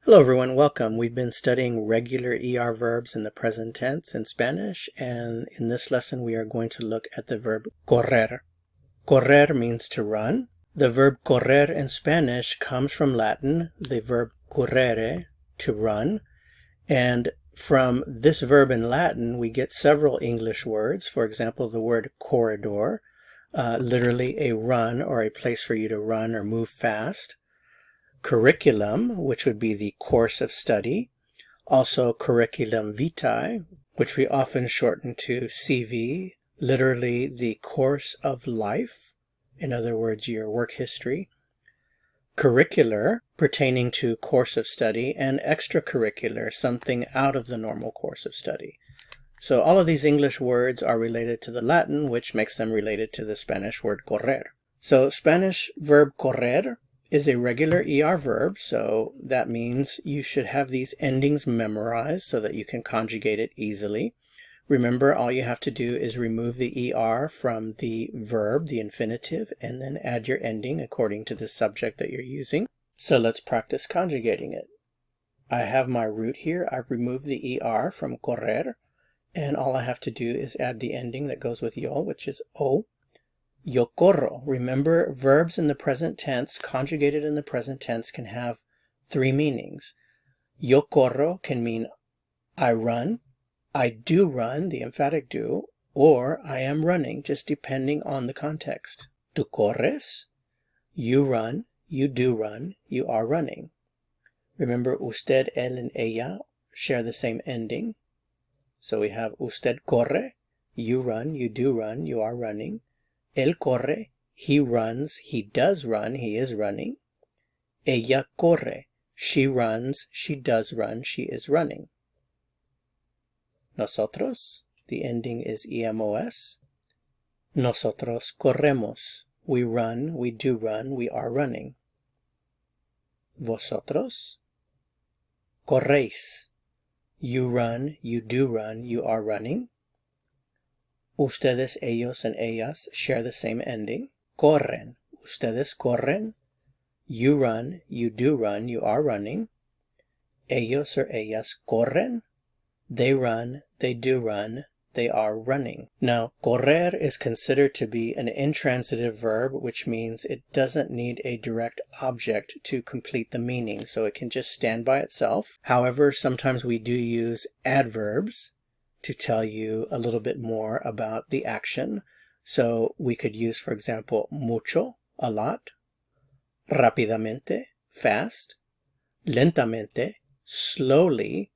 Hello everyone, welcome. We've been studying regular ER verbs in the present tense in Spanish, and in this lesson we are going to look at the verb correr. Correr means to run. The verb correr in Spanish comes from Latin, the verb currere, to run, and from this verb in Latin we get several English words. For example, the word corridor, literally a run or a place for you to run or move fast. Curriculum, which would be the course of study. Also curriculum vitae, which we often shorten to CV, literally the course of life. In other words, your work history. Curricular, pertaining to course of study, and extracurricular, something out of the normal course of study. So all of these English words are related to the Latin, which makes them related to the Spanish word correr. So Spanish verb correr is a regular ER verb, so that means you should have these endings memorized so that you can conjugate it easily. Remember, all you have to do is remove the ER from the verb, the infinitive, and then add your ending according to the subject that you're using. So let's practice conjugating it. I have my root here. I've removed the ER from correr, and all I have to do is add the ending that goes with yo, which is o. Yo corro. Remember, verbs in the present tense, conjugated in the present tense, can have three meanings. Yo corro can mean I run, I do run, the emphatic do, or I am running, just depending on the context. Tú corres, you run, you do run, you are running. Remember, usted, él, and ella share the same ending. So we have usted corre, you run, you do run, you are running. Él corre, he runs, he does run, he is running. Ella corre, she runs, she does run, she is running. Nosotros, the ending is emos. Nosotros corremos, we run, we do run, we are running. Vosotros corréis, you run, you do run, you are running. Ustedes, ellos, and ellas share the same ending. Corren. Ustedes corren. You run, you do run, you are running. Ellos or ellas corren. They run, they do run, they are running. Now, correr is considered to be an intransitive verb, which means it doesn't need a direct object to complete the meaning, so it can just stand by itself. However, sometimes we do use adverbs to tell you a little bit more about the action. So we could use, for example, mucho, a lot, rápidamente, fast, lentamente, slowly,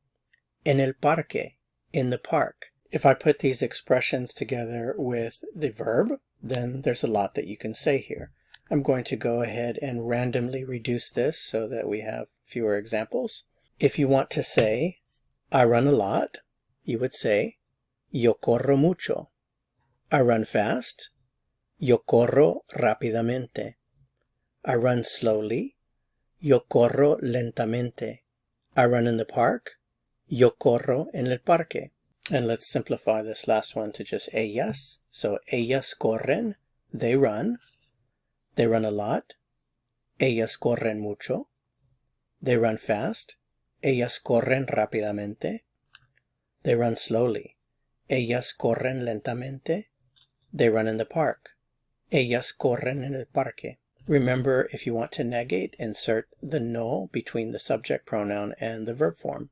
en el parque, in the park. If I put these expressions together with the verb, then there's a lot that you can say here. I'm going to go ahead and randomly reduce this so that we have fewer examples. If you want to say, I run a lot, you would say, yo corro mucho. I run fast. Yo corro rápidamente. I run slowly. Yo corro lentamente. I run in the park. Yo corro en el parque. And let's simplify this last one to just ellas. So ellas corren, they run. They run a lot. Ellas corren mucho. They run fast. Ellas corren rápidamente. They run slowly. Ellas corren lentamente. They run in the park. Ellas corren en el parque. Remember, if you want to negate, insert the no between the subject pronoun and the verb form.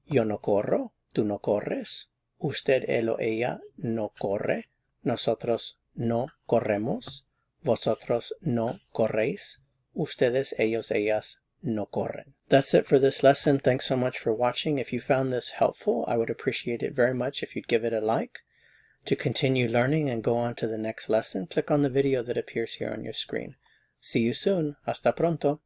Yo no corro, tú no corres. Usted, él o ella no corre. Nosotros no corremos. Vosotros no corréis. Ustedes, ellos, ellas no corren. That's it for this lesson. Thanks so much for watching. If you found this helpful, I would appreciate it very much if you'd give it a like. To continue learning and go on to the next lesson, click on the video that appears here on your screen. See you soon. Hasta pronto.